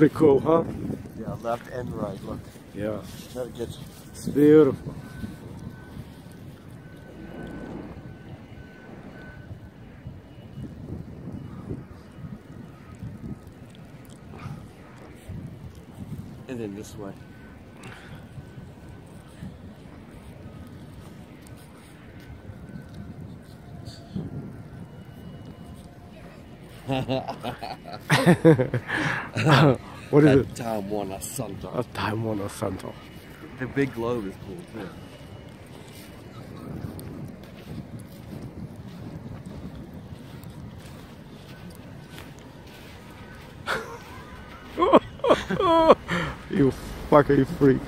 pretty cool, huh? Yeah, left and right, look. Yeah. That gets... It's beautiful. And then this way. What is it? Taiwan Santo. A Taiwan Santo. The big globe is cool too. You fucking freak.